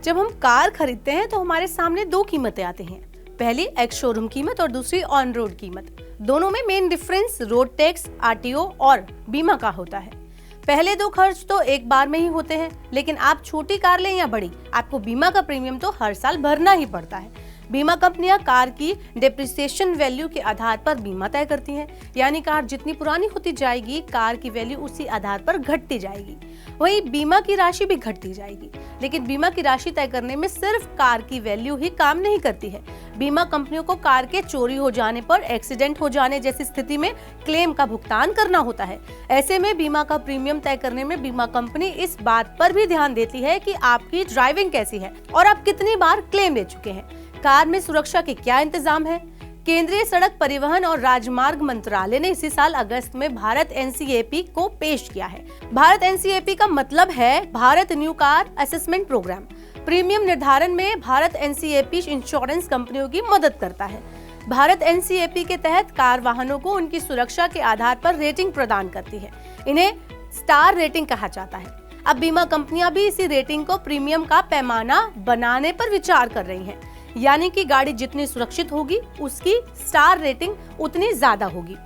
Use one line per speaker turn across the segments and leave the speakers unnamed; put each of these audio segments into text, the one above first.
जब हम कार खरीदते हैं तो हमारे सामने दो कीमतें आती हैं। पहली एक्स शोरूम कीमत और दूसरी ऑन रोड कीमत। दोनों में main difference road tax, RTO और बीमा का होता है। पहले दो खर्च तो एक बार में ही होते हैं, लेकिन आप छोटी कार लें या बड़ी, आपको बीमा का प्रीमियम तो हर साल भरना ही पड़ता है। बीमा कंपनियां कार की डेप्रिसिएशन वैल्यू के आधार पर बीमा तय करती हैं, यानी कार जितनी पुरानी होती जाएगी कार की वैल्यू उसी आधार पर घटती जाएगी। वहीं बीमा की राशि भी घटती जाएगी, लेकिन बीमा की राशि तय करने में सिर्फ कार की वैल्यू ही काम नहीं करती है। बीमा कंपनियों को कार के चोरी हो जाने पर, एक्सीडेंट हो जाने जैसी स्थिति में क्लेम का भुगतान करना होता है। ऐसे में बीमा का प्रीमियम तय करने में बीमा कंपनी इस बात पर भी ध्यान देती है कि आपकी ड्राइविंग कैसी है और आप कितनी बार क्लेम ले चुके हैं। कार में सुरक्षा के क्या इंतजाम है? केंद्रीय सड़क परिवहन और राजमार्ग मंत्रालय ने इसी साल अगस्त में भारत एनसीएपी को पेश किया है। भारत एनसीएपी का मतलब है Bharat new car assessment programme. Premium निर्धारण में भारत एनसीएपी इंश्योरेंस कंपनियों की मदद करता है। भारत एनसीएपी के तहत कार वाहनों को उनकी सुरक्षा के आधार पर रेटिंग प्रदान करती है। इन्हें स्टार रेटिंग कहा जाता है। अब बीमा कंपनियां भी इसी रेटिंग को प्रीमियम का पैमाना बनाने पर विचार कर रही हैं, यानी कि गाड़ी जितनी सुरक्षित होगी उसकी स्टार रेटिंग उतनी ज्यादा होगी,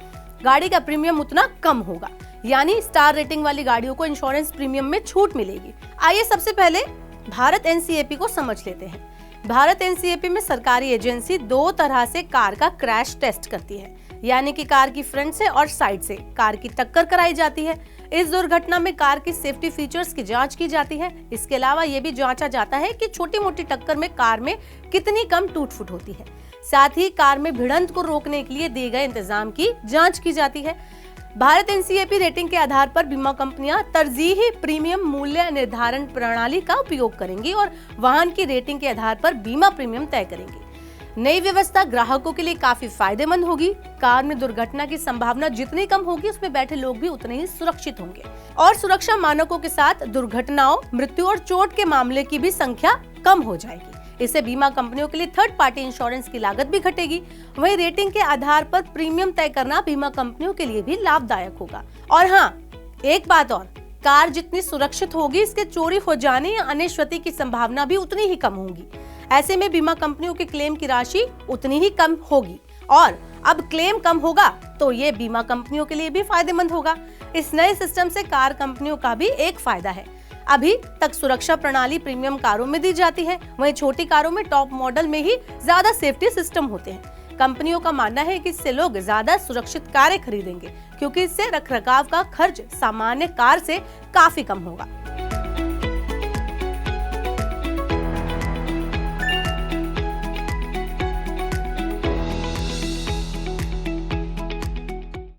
गाड़ी का प्रीमियम उतना कम होगा। यानी स्टार रेटिंग वाली गाड़ियों को इंश्योरेंस प्रीमियम में छूट मिलेगी। आइए सबसे पहले भारत एनसीएपी को समझ लेते हैं। भारत एनसीएपी में सरकारी एजेंसी दो तरह से कार का क्रैश टेस्ट करती है, यानी कि कार की फ्रंट से और साइड से कार की टक्कर कराई जाती है। इस दुर्घटना में कार की सेफ्टी फीचर्स की जांच की जाती है। इसके अलावा ये भी जांचा जाता है कि छोटी मोटी टक्कर में कार में कितनी कम टूट फूट होती है। साथ ही कार में भिड़ंत को रोकने के लिए दिए गए इंतजाम की जांच की जाती है। भारत एनसीएपी रेटिंग के आधार पर बीमा कंपनियां तरजीही प्रीमियम मूल्य निर्धारण प्रणाली का उपयोग करेंगी और वाहन की रेटिंग के आधार पर बीमा प्रीमियम तय करेंगी। नई व्यवस्था ग्राहकों के लिए काफी फायदेमंद होगी। कार में दुर्घटना की संभावना जितनी कम होगी उसमें बैठे लोग भी उतने ही सुरक्षित होंगे और सुरक्षा मानकों के साथ दुर्घटनाओं, मृत्यु और चोट के मामले की भी संख्या कम हो जाएगी। इससे बीमा कंपनियों के लिए थर्ड पार्टी इंश्योरेंस की लागत भी घटेगी। वहीं रेटिंग के आधार पर प्रीमियम तय करना बीमा कंपनियों के लिए भी लाभदायक होगा। और हाँ, एक बात और, कार जितनी सुरक्षित होगी इसके चोरी हो जाने या अन्य क्षति की संभावना भी उतनी ही कम होगी। ऐसे में बीमा कंपनियों के क्लेम की राशि उतनी ही कम होगी और अब क्लेम कम होगा तो ये बीमा कंपनियों के लिए भी फायदेमंद होगा। इस नए सिस्टम से कार कंपनियों का भी एक फायदा है। अभी तक सुरक्षा प्रणाली प्रीमियम कारों में दी जाती है, वहीं छोटी कारों में टॉप मॉडल में ही ज्यादा सेफ्टी सिस्टम होते हैं। कंपनियों का मानना है कि इससे लोग ज्यादा सुरक्षित कारें खरीदेंगे, क्योंकि इससे रखरखाव का खर्च सामान्य कार से काफी कम होगा।